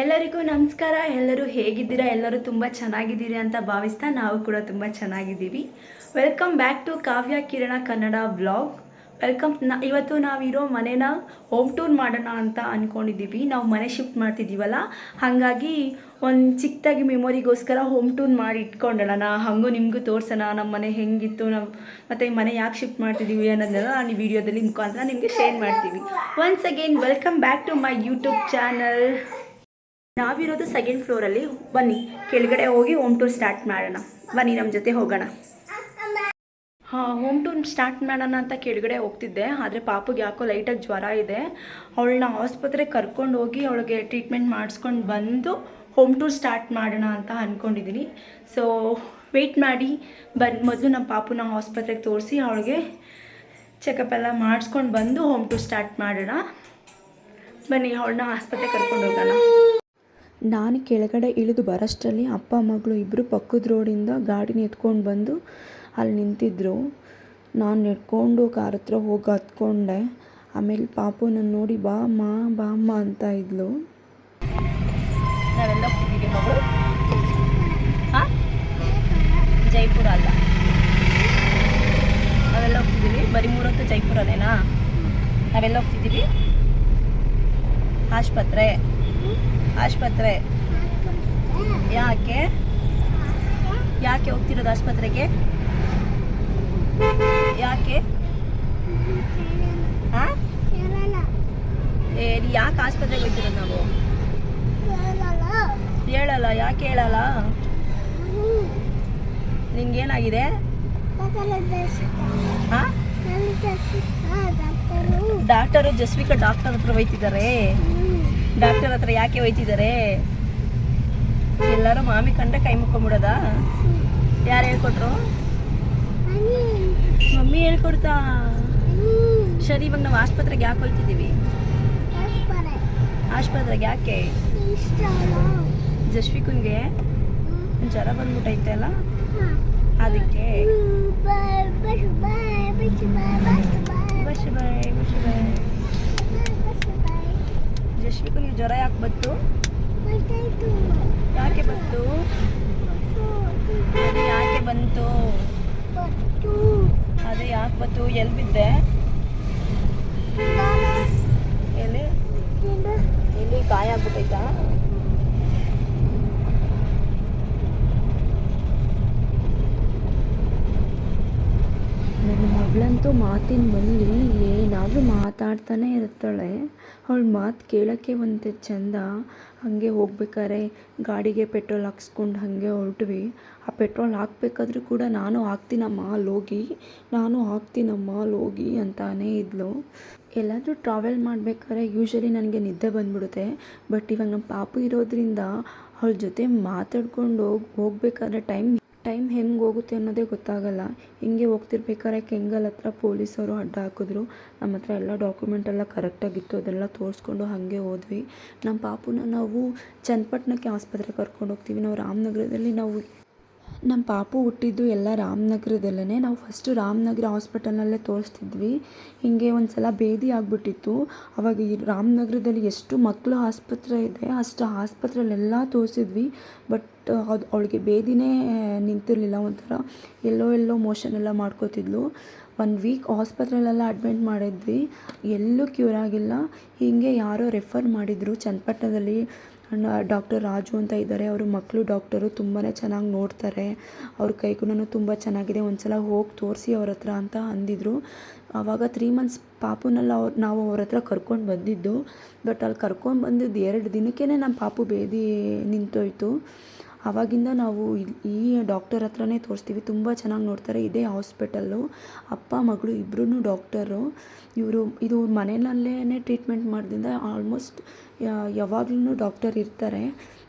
ಎಲ್ಲರಿಗೂ ನಮಸ್ಕಾರ. ಎಲ್ಲರೂ ಹೇಗಿದ್ದೀರಾ? ಎಲ್ಲರೂ ತುಂಬ ಚೆನ್ನಾಗಿದ್ದೀರಿ ಅಂತ ಭಾವಿಸ್ತಾ ನಾವು ಕೂಡ ತುಂಬ ಚೆನ್ನಾಗಿದ್ದೀವಿ. Welcome back to Kavya Kirana Kannada vlog. Welcome. ಇವತ್ತು ನಾವಿರೋ ಮನೇನ ಹೋಮ್ ಟೂರ್ ಮಾಡೋಣ ಅಂತ ಅಂದ್ಕೊಂಡಿದ್ದೀವಿ. ನಾವು ಮನೆ ಶಿಫ್ಟ್ ಮಾಡ್ತಿದ್ದೀವಲ್ಲ, ಹಾಗಾಗಿ ಒಂದು ಚಿಕ್ಕದಾಗಿ ಮೆಮೊರಿಗೋಸ್ಕರ ಹೋಮ್ ಟೂರ್ ಮಾಡಿ ಇಟ್ಕೊಂಡೋಣ. ಹಾಗೂ ನಿಮಗೂ ತೋರಿಸೋಣ ನಮ್ಮ ಮನೆ ಹೆಂಗಿತ್ತು, ಮತ್ತು ಮನೆ ಯಾಕೆ ಶಿಫ್ಟ್ ಮಾಡ್ತಿದ್ದೀವಿ ಅನ್ನೋದನ್ನೆಲ್ಲ ನಾನು ಈ ವಿಡಿಯೋದಲ್ಲಿ ಮುಖಾಂತರ ನಿಮಗೆ ಶೇರ್ ಮಾಡ್ತೀವಿ. Once again welcome back to my YouTube channel. ನಾವಿರೋದು ಸೆಕೆಂಡ್ ಫ್ಲೋರಲ್ಲಿ. ಬನ್ನಿ ಕೆಳಗಡೆ ಹೋಗಿ ಹೋಮ್ ಟೂರ್ ಸ್ಟಾರ್ಟ್ ಮಾಡೋಣ. ಬನ್ನಿ ನಮ್ಮ ಜೊತೆ ಹೋಗೋಣ. ಹೋಮ್ ಟೂರ್ ಸ್ಟಾರ್ಟ್ ಮಾಡೋಣ ಅಂತ ಕೆಳಗಡೆ ಹೋಗ್ತಿದ್ದೆ, ಆದರೆ ಪಾಪುಗೆ ಯಾಕೋ ಲೈಟಾಗಿ ಜ್ವರ ಇದೆ. ಅವಳನ್ನ ಆಸ್ಪತ್ರೆಗೆ ಕರ್ಕೊಂಡು ಹೋಗಿ ಅವಳಿಗೆ ಟ್ರೀಟ್ಮೆಂಟ್ ಮಾಡಿಸ್ಕೊಂಡು ಬಂದು ಹೋಮ್ ಟೂರ್ ಸ್ಟಾರ್ಟ್ ಮಾಡೋಣ ಅಂತ ಅಂದ್ಕೊಂಡಿದ್ದೀನಿ. ಸೊ ವೆಯ್ಟ್ ಮಾಡಿ. ಮೊದಲು ನಮ್ಮ ಪಾಪುನ ಆಸ್ಪತ್ರೆಗೆ ತೋರಿಸಿ ಅವಳಿಗೆ ಚೆಕಪ್ ಎಲ್ಲ ಮಾಡಿಸ್ಕೊಂಡು ಬಂದು ಹೋಮ್ ಟೂರ್ ಸ್ಟಾರ್ಟ್ ಮಾಡೋಣ. ಬನ್ನಿ ಅವಳನ್ನ ಆಸ್ಪತ್ರೆಗೆ ಕರ್ಕೊಂಡು ಹೋಗೋಣ. ನಾನು ಕೆಳಗಡೆ ಇಳಿದು ಬರೋಷ್ಟರಲ್ಲಿ ಅಪ್ಪ ಮಗಳು ಇಬ್ಬರು ಪಕ್ಕದ ರೋಡಿಂದ ಗಾಡಿನ ಎತ್ಕೊಂಡು ಬಂದು ಅಲ್ಲಿ ನಿಂತಿದ್ದರು. ನಾನು ನೆಡ್ಕೊಂಡು ಕಾರ್ ಹತ್ರ ಹೋಗಿ ಹತ್ಕೊಂಡೆ. ಆಮೇಲೆ ಪಾಪು ನನ್ನ ನೋಡಿ ಬಾ ಅಮ್ಮ ಅಂತ ಇದ್ಲು. ನಾವೆಲ್ಲ ಹೋಗ್ತಿದ್ದೀವಿ ಮಗಳು? ಜೈಪುರ ಅಲ್ಲ, ನಾವೆಲ್ಲ ಹೋಗ್ತಿದ್ದೀವಿ. ಬರೀ 3 ಹೊತ್ತು ಜೈಪುರನೇನಾ? ನಾವೆಲ್ಲ ಹೋಗ್ತಿದ್ದೀವಿ ಆಸ್ಪತ್ರೆ. ಯಾಕೆ ಹೋಗ್ತಿರೋದು ಆಸ್ಪತ್ರೆಗೆ? ಯಾಕೆ ಯಾಕೆ ಆಸ್ಪತ್ರೆಗೆ ಹೋಗ್ತಿರೋದು ನಾವು? ಹೇಳಲ್ಲ. ಯಾಕೆ ಹೇಳಲ್ಲ? ನಿಂಗೇನಾಗಿದೆ? ಡಾಕ್ಟರು ಜಸ್ವಿಕಾ ಡಾಕ್ಟರ್ ಹತ್ರ ಹೋಯ್ತಿದ್ದಾರೆ. ಡಾಕ್ಟರ್ ಹತ್ರ ಯಾಕೆ ಹೋಯ್ತಿದ್ದಾರೆ? ಎಲ್ಲರೂ ಮಾಮಿ ಕಂಡ್ರೆ ಕೈ ಮುಕ್ಕೊಂಬಿಡೋದಾ? ಯಾರು ಹೇಳ್ಕೊಟ್ರು? ಮಮ್ಮಿ ಹೇಳ್ಕೊಡ್ತಾ? ಸರಿ, ಇವಾಗ ನಾವು ಆಸ್ಪತ್ರೆಗೆ ಯಾಕೆ ಹೋಯ್ತಿದ್ದೀವಿ? ಆಸ್ಪತ್ರೆಗೆ ಯಾಕೆ? ಜಸ್ವಿಕನ್ಗೆ ಜ್ವರ ಬಂದ್ಬಿಟ್ಟೈತೆ ಅಲ್ಲ, ಅದಕ್ಕೆ. ಜಸ್ವಿಕನಿಗೆ ಜ್ವರ ಯಾಕೆ ಬಂತು? ಯಾಕೆ ಬಂತು? ಅದು ಯಾಕೆ ಬಂತು? ಅದೇ ಯಾಕೆ ಬಂತು? ಎಲ್ಲಿ ಬಿದ್ದೆ? ಎಲ್ಲಿ ಗಾಯ ಆಗ್ಬಿಟ್ಟೈತಾ? ನನ್ನ ಮಗಳಂತೂ ಮಾತಿನ ಮಲ್ಲಿ ಏನಾದರೂ ಮಾತಾಡ್ತಾನೆ ಇರ್ತಾಳೆ. ಅವಳ ಮಾತು ಕೇಳೋಕ್ಕೆ ಒಂದು ಚೆಂದ. ಹಾಗೆ ಹೋಗ್ಬೇಕಾದ್ರೆ ಗಾಡಿಗೆ ಪೆಟ್ರೋಲ್ ಹಾಕ್ಸ್ಕೊಂಡು ಹಾಗೆ ಹೊರಟ್ವಿ. ಆ ಪೆಟ್ರೋಲ್ ಹಾಕ್ಬೇಕಾದ್ರೂ ಕೂಡ ನಾನು ಹಾಕ್ತೀನಮ್ಮ ಅಲ್ಲಿ ಹೋಗಿ ಅಂತಾನೇ ಇದ್ಲು. ಎಲ್ಲಾದರೂ ಟ್ರಾವೆಲ್ ಮಾಡಬೇಕಾದ್ರೆ ಯೂಶ್ವಲಿ ನನಗೆ ನಿದ್ದೆ ಬಂದ್ಬಿಡುತ್ತೆ. ಬಟ್ ಇವಾಗ ನಮ್ಮ ಪಾಪು ಇರೋದ್ರಿಂದ ಅವಳ ಜೊತೆ ಮಾತಾಡ್ಕೊಂಡು ಹೋಗ್ಬೇಕಾದ್ರೆ ಟೈಮ್ ಹೆಂಗೆ ಹೋಗುತ್ತೆ ಅನ್ನೋದೇ ಗೊತ್ತಾಗಲ್ಲ. ಹಿಂಗೆ ಹೋಗ್ತಿರ್ಬೇಕಾದ್ರೆ ಕೆಂಗಲ್ ಹತ್ರ ಪೊಲೀಸವರು ಅಡ್ಡ ಹಾಕಿದ್ರು. ನಮ್ಮ ಹತ್ರ ಎಲ್ಲ ಡಾಕ್ಯುಮೆಂಟ್ ಎಲ್ಲ ಕರೆಕ್ಟಾಗಿತ್ತು, ಅದೆಲ್ಲ ತೋರಿಸ್ಕೊಂಡು ಹಾಗೆ ಹೋದ್ವಿ. ನಮ್ಮ ಪಾಪುನ ನಾವು ಚನ್ನಪಟ್ಟಣಕ್ಕೆ ಆಸ್ಪತ್ರೆಗೆ ಕರ್ಕೊಂಡು ಹೋಗ್ತೀವಿ. ನಾವು ರಾಮನಗರದಲ್ಲಿ ನಮ್ಮ ಪಾಪು ಹುಟ್ಟಿದ್ದು ಎಲ್ಲ ರಾಮನಗರದಲ್ಲೇ. ನಾವು ಫಸ್ಟು ರಾಮನಗರ ಹಾಸ್ಪಿಟಲ್ನಲ್ಲೇ ತೋರಿಸ್ತಿದ್ವಿ. ಹೀಗೆ ಒಂದು ಸಲ ಭೇದಿ ಆಗಿಬಿಟ್ಟಿತ್ತು. ಅವಾಗ ಈ ರಾಮನಗರದಲ್ಲಿ ಎಷ್ಟು ಮಕ್ಕಳು ಆಸ್ಪತ್ರೆ ಇದೆ ಅಷ್ಟು ಆಸ್ಪತ್ರೆಯಲ್ಲೆಲ್ಲ ತೋರಿಸಿದ್ವಿ. ಬಟ್ ಅವಳಿಗೆ ಭೇದಿನೇ ನಿಂತಿರಲಿಲ್ಲ. ಒಂಥರ ಎಲ್ಲೋ ಮೋಷನ್ ಎಲ್ಲ ಮಾಡ್ಕೋತಿದ್ಲು. 1 ವೀಕ್ ಆಸ್ಪತ್ರೆಯಲ್ಲೆಲ್ಲ ಅಡ್ಮಿಟ್ ಮಾಡಿದ್ವಿ, ಎಲ್ಲೂ ಕ್ಯೂರ್ ಆಗಿಲ್ಲ. ಹೀಗೆ ಯಾರೋ ರೆಫರ್ ಮಾಡಿದರು ಚನ್ನಪಟ್ಟಣದಲ್ಲಿ. ಡಾಕ್ಟರ್ ರಾಜು ಅಂತ ಇದ್ದಾರೆ, ಅವರು ಮಕ್ಕಳು ಡಾಕ್ಟರು, ತುಂಬಾ ಚೆನ್ನಾಗಿ ನೋಡ್ತಾರೆ. ಅವ್ರ ಕೈಗುಣನೂ ತುಂಬ ಚೆನ್ನಾಗಿದೆ, ಒಂದು ಸಲ ಹೋಗಿ ತೋರಿಸಿ ಅವ್ರ ಹತ್ರ ಅಂತ ಅಂದಿದ್ರು. ಆವಾಗ 3 ಮಂತ್ಸ್ ಪಾಪುನೆಲ್ಲ ನಾವು ಅವ್ರ ಹತ್ರ ಕರ್ಕೊಂಡು ಬಂದಿದ್ದು. ಬಟ್ ಅಲ್ಲಿ ಕರ್ಕೊಂಡು ಬಂದಿದ್ದು 2 ದಿನಕ್ಕೇ ನಮ್ಮ ಪಾಪು ಭೇದಿ ನಿಂತೋಯ್ತು. ಆವಾಗಿಂದ ನಾವು ಈ ಡಾಕ್ಟರ್ ಹತ್ರನೇ ತೋರಿಸ್ತೀವಿ. ತುಂಬ ಚೆನ್ನಾಗಿ ನೋಡ್ತಾರೆ. ಇದೇ ಹಾಸ್ಪಿಟಲ್ಲು. ಅಪ್ಪ ಮಗಳು ಇಬ್ಬರೂ ಡಾಕ್ಟರು. ಇದು ಮನೆಯಲ್ಲೇ ಟ್ರೀಟ್ಮೆಂಟ್ ಮಾಡೋದ್ರಿಂದ ಆಲ್ಮೋಸ್ಟ್ ಯಾವಾಗಲೂ ಡಾಕ್ಟರ್ ಇರ್ತಾರೆ.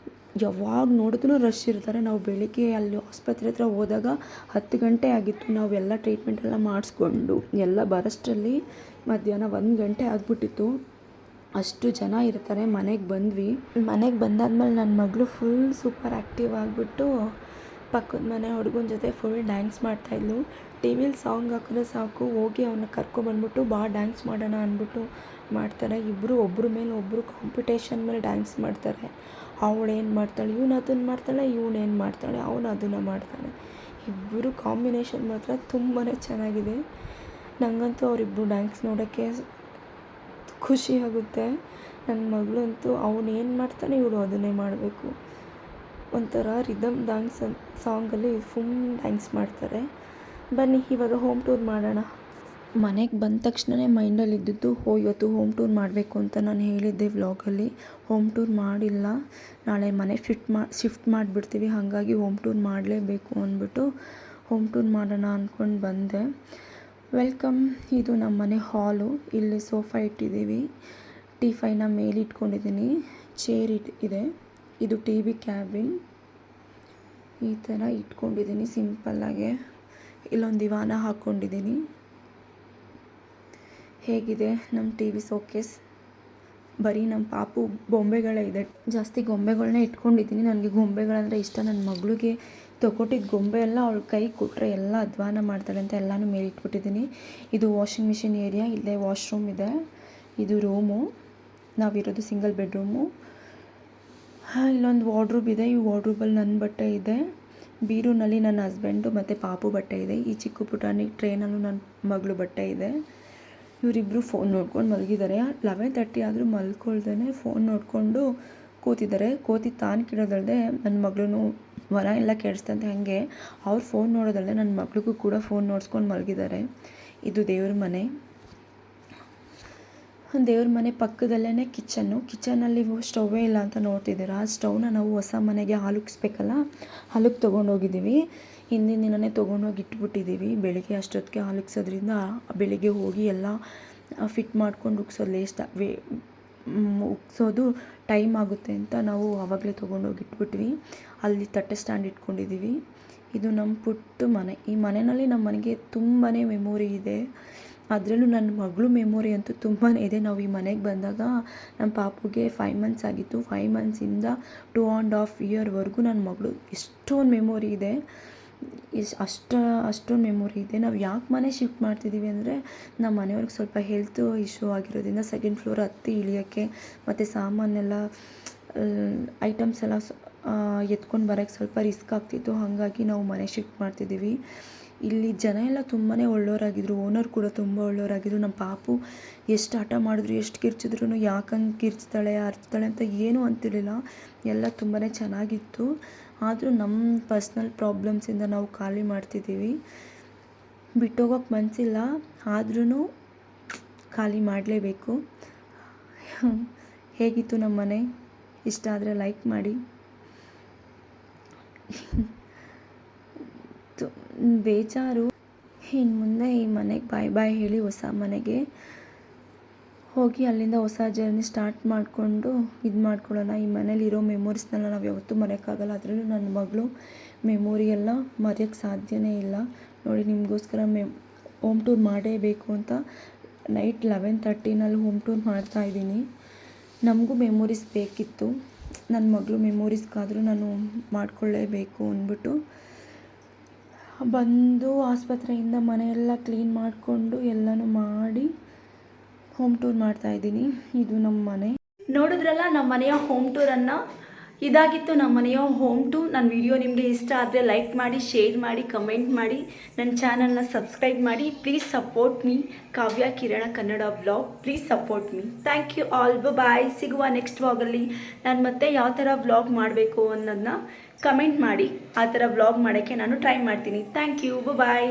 ಯಾವಾಗ ನೋಡಿದ್ರೂ ರಶ್ ಇರ್ತಾರೆ. ನಾವು ಬೆಳಿಗ್ಗೆ ಅಲ್ಲಿ ಆಸ್ಪತ್ರೆ ಹತ್ರ ಹೋದಾಗ 10 ಗಂಟೆ ಆಗಿತ್ತು. ನಾವೆಲ್ಲ ಟ್ರೀಟ್ಮೆಂಟ್ ಎಲ್ಲ ಮಾಡಿಸ್ಕೊಂಡು ಎಲ್ಲ ಬರೋಷ್ಟರಲ್ಲಿ ಮಧ್ಯಾಹ್ನ 1 ಗಂಟೆ ಆಗಿಬಿಟ್ಟಿತ್ತು. ಅಷ್ಟು ಜನ ಇರ್ತಾರೆ. ಮನೆಗೆ ಬಂದಾದ್ಮೇಲೆ ನನ್ನ ಮಗಳು ಫುಲ್ ಸೂಪರ್ ಆ್ಯಕ್ಟಿವ್ ಆಗಿಬಿಟ್ಟು ಪಕ್ಕದ ಮನೆ ಹುಡುಗನ ಜೊತೆ ಫುಲ್ ಡ್ಯಾನ್ಸ್ ಮಾಡ್ತಾಯಿದ್ಲು. ಟಿ ವಿಲಿ ಸಾಂಗ್ ಹಾಕಿದ್ರೆ ಸಾಕು ಹೋಗಿ ಅವನ್ನ ಕರ್ಕೊಬಂದ್ಬಿಟ್ಟು ಬಾ ಡ್ಯಾನ್ಸ್ ಮಾಡೋಣ ಅಂದ್ಬಿಟ್ಟು ಮಾಡ್ತಾರೆ. ಇಬ್ಬರು ಒಬ್ಬರ ಮೇಲೆ ಒಬ್ಬರು ಕಾಂಪಿಟೇಷನ್ ಮೇಲೆ ಡ್ಯಾನ್ಸ್ ಮಾಡ್ತಾರೆ. ಅವಳೇನು ಮಾಡ್ತಾಳೆ, ಇವನು ಅದನ್ನು ಮಾಡ್ತಾಳೆ, ಇವನೇನು ಮಾಡ್ತಾಳೆ, ಅವನು ಅದನ್ನು ಮಾಡ್ತಾನೆ. ಇಬ್ಬರು ಕಾಂಬಿನೇಷನ್ ಮಾತ್ರ ತುಂಬಾ ಚೆನ್ನಾಗಿದೆ. ನನಗಂತೂ ಅವರಿಬ್ಬರು ಡ್ಯಾನ್ಸ್ ನೋಡೋಕ್ಕೆ ಖುಷಿ ಆಗುತ್ತೆ. ನನ್ನ ಮಗಳಂತೂ ಅವನೇನು ಮಾಡ್ತಾನೆ ಇವಳು ಅದನ್ನೇ ಮಾಡಬೇಕು. ಒಂಥರ ರಿದಮ್ ಡ್ಯಾನ್ಸ್ ಸಾಂಗಲ್ಲಿ ಫುಲ್ ಡ್ಯಾನ್ಸ್ ಮಾಡ್ತಾರೆ. ಬನ್ನಿ ಇವಾಗ ಹೋಮ್ ಟೂರ್ ಮಾಡೋಣ. ಮನೆಗೆ ಬಂದ ತಕ್ಷಣವೇ ಮೈಂಡಲ್ಲಿ ಇದ್ದಿದ್ದು ಇವತ್ತು ಹೋಮ್ ಟೂರ್ ಮಾಡಬೇಕು ಅಂತ ನಾನು ಹೇಳಿದ್ದೆ ವ್ಲಾಗಲ್ಲಿ. ಹೋಮ್ ಟೂರ್ ಮಾಡಿಲ್ಲ, ನಾಳೆ ಮನೆ ಶಿಫ್ಟ್ ಮಾಡಿಬಿಡ್ತೀವಿ, ಹಾಗಾಗಿ ಹೋಮ್ ಟೂರ್ ಮಾಡಲೇಬೇಕು ಅಂದ್ಬಿಟ್ಟು ಹೋಮ್ ಟೂರ್ ಮಾಡೋಣ ಅಂದ್ಕೊಂಡು ಬಂದೆ. ವೆಲ್ಕಮ್. ಇದು ನಮ್ಮ ಮನೆ ಹಾಲು. ಇಲ್ಲಿ ಸೋಫಾ ಇಟ್ಟಿದ್ದೀವಿ, T5ನ ಮೇಲೆ ಇಟ್ಕೊಂಡಿದ್ದೀನಿ, ಚೇರ್ ಇದೆ. ಇದು TV ಕ್ಯಾಬಿನ್. ಈ ಥರ ಇಟ್ಕೊಂಡಿದ್ದೀನಿ ಸಿಂಪಲ್ಲಾಗೆ. ಇಲ್ಲೊಂದು ದಿವಾನ ಹಾಕ್ಕೊಂಡಿದ್ದೀನಿ. ಹೇಗಿದೆ ನಮ್ಮ TV ಸೋಕೇಸ್? ಬರೀ ನಮ್ಮ ಪಾಪು ಬೊಂಬೆಗಳೇ ಇದೆ. ಜಾಸ್ತಿ ಗೊಂಬೆಗಳನ್ನೇ ಇಟ್ಕೊಂಡಿದ್ದೀನಿ. ನನಗೆ ಗೊಂಬೆಗಳಂದರೆ ಇಷ್ಟ. ನನ್ನ ಮಗಳಿಗೆ ತೊಗೊಟ್ಟಿದ್ದ ಗೊಂಬೆ ಎಲ್ಲ ಅವಳ ಕೈ ಕೊಟ್ಟರೆ ಎಲ್ಲ ಅಧ್ವಾನ ಮಾಡ್ತಾಳೆ ಅಂತ ಎಲ್ಲನೂ ಮೇಲೆ ಇಟ್ಬಿಟ್ಟಿದ್ದೀನಿ. ಇದು ವಾಷಿಂಗ್ ಮಿಷಿನ್ ಏರಿಯಾ. ಇಲ್ಲೇ ವಾಶ್ರೂಮ್ ಇದೆ. ಇದು ರೂಮು, ನಾವಿರೋದು ಸಿಂಗಲ್ ಬೆಡ್ರೂಮು. ಇಲ್ಲೊಂದು ವಾರ್ಡ್ರೋಬ್ ಇದೆ. ಈ ವಾರ್ಡ್ರೋಬಲ್ಲಿ ನನ್ನ ಬಟ್ಟೆ ಇದೆ. ಬೀರೂನಲ್ಲಿ ನನ್ನ ಹಸ್ಬೆಂಡು ಮತ್ತು ಪಾಪು ಬಟ್ಟೆ ಇದೆ. ಈ ಚಿಕ್ಕ ಪುಟಾಣಿ ಟ್ರೇನಲ್ಲೂ ನನ್ನ ಮಗಳು ಬಟ್ಟೆ ಇದೆ. ಇವರಿಬ್ಬರು ಫೋನ್ ನೋಡ್ಕೊಂಡು ಮಲಗಿದ್ದಾರೆ. 11:30 ಆದರೂ ಮಲ್ಕೊಳ್ದೇ ಫೋನ್ ನೋಡಿಕೊಂಡು ಕೂತಿದ್ದಾರೆ. ಕೋತಿ ತಾನು ಕಿಡೋದಲ್ಲದೆ ನನ್ನ ಮಗಳೂ ವನ ಎಲ್ಲ ಕೆಡಿಸ್ತಂತೆ. ಹಾಗೆ ಅವ್ರು ಫೋನ್ ನೋಡೋದಲ್ಲದೆ ನನ್ನ ಮಗಳಿಗೂ ಕೂಡ ಫೋನ್ ನೋಡ್ಸ್ಕೊಂಡು ಮಲಗಿದ್ದಾರೆ. ಇದು ದೇವ್ರ ಮನೆ. ದೇವ್ರ ಮನೆ ಪಕ್ಕದಲ್ಲೇ ಕಿಚನಲ್ಲಿ ಸ್ಟವ್ವೇ ಇಲ್ಲ ಅಂತ ನೋಡ್ತಿದ್ದೀರಾ. ಆ ಸ್ಟವ್ನ ನಾವು ಹೊಸ ಮನೆಗೆ ಹಾಲುಕ್ಸ್ಬೇಕಲ್ಲ, ಹಾಲಕ್ಕೆ ತೊಗೊಂಡೋಗಿದ್ದೀವಿ. ಹಿಂದಿನ ದಿನವೇ ತೊಗೊಂಡೋಗಿ ಇಟ್ಬಿಟ್ಟಿದ್ದೀವಿ. ಬೆಳಿಗ್ಗೆ ಅಷ್ಟೊತ್ತಿಗೆ ಹಾಲುಕ್ಸೋದ್ರಿಂದ ಬೆಳಿಗ್ಗೆ ಹೋಗಿ ಎಲ್ಲ ಫಿಟ್ ಮಾಡ್ಕೊಂಡು ಉಕ್ಸೋದು ಟೈಮ್ ಆಗುತ್ತೆ ಅಂತ ನಾವು ಆವಾಗಲೇ ತೊಗೊಂಡೋಗಿ ಇಟ್ಬಿಟ್ವಿ. ಅಲ್ಲಿ ತಟ್ಟೆ ಸ್ಟ್ಯಾಂಡ್ ಇಟ್ಕೊಂಡಿದ್ದೀವಿ. ಇದು ನಮ್ಮ ಪುಟ್ಟ ಮನೆ. ಈ ಮನೆಯಲ್ಲಿ ನಮ್ಮ ಮನೆಗೆ ತುಂಬಾ ಮೆಮೊರಿ ಇದೆ. ಅದರಲ್ಲೂ ನನ್ನ ಮಗಳು ಮೆಮೊರಿ ಅಂತೂ ತುಂಬಾ ಇದೆ. ನಾವು ಈ ಮನೆಗೆ ಬಂದಾಗ ನಮ್ಮ ಪಾಪುಗೆ 5 ಮಂತ್ಸ್ ಆಗಿತ್ತು. 5 ಮಂತ್ಸಿಂದ 2.5 ಇಯರ್ವರೆಗೂ ನನ್ನ ಮಗಳು ಎಷ್ಟೊಂದು ಮೆಮೊರಿ ಇದೆ. ಅಷ್ಟೊಂದು ಮೆಮೊರಿ ಇದೆ. ನಾವು ಯಾಕೆ ಮನೆ ಶಿಫ್ಟ್ ಮಾಡ್ತಿದ್ದೀವಿ ಅಂದರೆ ನಮ್ಮ ಮನೆಯವ್ರಿಗೆ ಸ್ವಲ್ಪ ಹೆಲ್ತ್ ಇಶ್ಯೂ ಆಗಿರೋದ್ರಿಂದ ಸೆಕೆಂಡ್ ಫ್ಲೋರ್ ಹತ್ತಿ ಇಳಿಯೋಕ್ಕೆ ಮತ್ತು ಸಾಮಾನೆಲ್ಲ ಐಟಮ್ಸ್ ಎಲ್ಲ ಎತ್ಕೊಂಡು ಬರೋಕ್ಕೆ ಸ್ವಲ್ಪ ರಿಸ್ಕ್ ಆಗ್ತಿತ್ತು. ಹಾಗಾಗಿ ನಾವು ಮನೆ ಶಿಫ್ಟ್ ಮಾಡ್ತಿದ್ದೀವಿ. ಇಲ್ಲಿ ಜನ ಎಲ್ಲ ತುಂಬಾ ಒಳ್ಳೆಯವರಾಗಿದ್ದರು. ಓನರ್ ಕೂಡ ತುಂಬ ಒಳ್ಳೆಯವರಾಗಿದ್ದರು. ನಮ್ಮ ಪಾಪು ಎಷ್ಟು ಹಠ ಮಾಡಿದ್ರು, ಎಷ್ಟು ಕಿರ್ಚಿದ್ರು ಯಾಕಂಗೆ ಕಿರ್ಚ್ತಾಳೆ ಅರ್ಚ್ತಾಳೆ ಅಂತ ಏನೂ ಅಂತಿರಲಿಲ್ಲ. ಎಲ್ಲ ತುಂಬಾ ಚೆನ್ನಾಗಿತ್ತು. ಆದರೂ ನಮ್ಮ ಪರ್ಸ್ನಲ್ ಪ್ರಾಬ್ಲಮ್ಸಿಂದ ನಾವು ಖಾಲಿ ಮಾಡ್ತಿದ್ದೀವಿ. ಬಿಟ್ಟೋಗೋಕ್ಕೆ ಮನಸ್ಸಿಲ್ಲ, ಆದ್ರೂ ಖಾಲಿ ಮಾಡಲೇಬೇಕು. ಹೇಗಿತ್ತು ನಮ್ಮ ಮನೆ? ಇಷ್ಟ ಆದರೆ ಲೈಕ್ ಮಾಡಿ. ಬೇಜಾರು. ಇನ್ನು ಮುಂದೆ ಈ ಮನೆಗೆ ಬಾಯ್ ಹೇಳಿ ಹೊಸ ಮನೆಗೆ ಹೋಗಿ ಅಲ್ಲಿಂದ ಹೊಸ ಜರ್ನಿ ಸ್ಟಾರ್ಟ್ ಮಾಡಿಕೊಂಡು ಇದು ಮಾಡ್ಕೊಳ್ಳೋಣ. ಈ ಮನೇಲಿರೋ ಮೆಮೊರೀಸ್ನೆಲ್ಲ ನಾವು ಯಾವತ್ತೂ ಮರೆಯೋಕ್ಕಾಗಲ್ಲ. ಅದರಲ್ಲೂ ನನ್ನ ಮಗಳು ಮೆಮೊರಿ ಎಲ್ಲ ಮರೆಯೋಕ್ಕೆ ಸಾಧ್ಯನೇ ಇಲ್ಲ. ನೋಡಿ, ನಿಮಗೋಸ್ಕರ ಹೋಮ್ ಟೂರ್ ಮಾಡೇಬೇಕು ಅಂತ ನೈಟ್ 11:30ನಲ್ಲಿ ಹೋಮ್ ಟೂರ್ ಮಾಡ್ತಾಯಿದ್ದೀನಿ. ನಮಗೂ ಮೆಮೊರೀಸ್ ಬೇಕಿತ್ತು. ನನ್ನ ಮಗಳು ಮೆಮೊರೀಸ್ಗಾದರೂ ನಾನು ಮಾಡಿಕೊಳ್ಳೇಬೇಕು ಅಂದ್ಬಿಟ್ಟು ಬಂದು ಆಸ್ಪತ್ರೆಯಿಂದ ಮನೆಯೆಲ್ಲ ಕ್ಲೀನ್ ಮಾಡಿಕೊಂಡು ಎಲ್ಲನೂ ಮಾಡಿ ಹೋಮ್ ಟೂರ್ ಮಾಡ್ತಾಯಿದ್ದೀನಿ. ಇದು ನಮ್ಮ ಮನೆ. ನೋಡಿದ್ರಲ್ಲ ನಮ್ಮ ಮನೆಯ ಹೋಮ್ ಟೂರನ್ನು. ಇದಾಗಿತ್ತು ನಮ್ಮ ಮನೆಯ ಹೋಮ್ ಟೂರ್. ನನ್ನ ವಿಡಿಯೋ ನಿಮಗೆ ಇಷ್ಟ ಆದರೆ ಲೈಕ್ ಮಾಡಿ, ಶೇರ್ ಮಾಡಿ, ಕಮೆಂಟ್ ಮಾಡಿ, ನನ್ನ ಚಾನಲ್ನ ಸಬ್ಸ್ಕ್ರೈಬ್ ಮಾಡಿ. Please support me. Kavya Kirana Kannada vlog. Please support me. Thank you all. Bye. ಸಿಗುವ ನೆಕ್ಸ್ಟ್ ವ್ಲಾಗಲ್ಲಿ. ನಾನು ಮತ್ತೆ ಯಾವ ಥರ ವ್ಲಾಗ್ ಮಾಡಬೇಕು ಅನ್ನೋದನ್ನ ಕಮೆಂಟ್ ಮಾಡಿ. ಆ ಥರ ವ್ಲಾಗ್ ಮಾಡೋಕ್ಕೆ ನಾನು ಟ್ರೈ ಮಾಡ್ತೀನಿ. Thank you. ಬಾಯ್.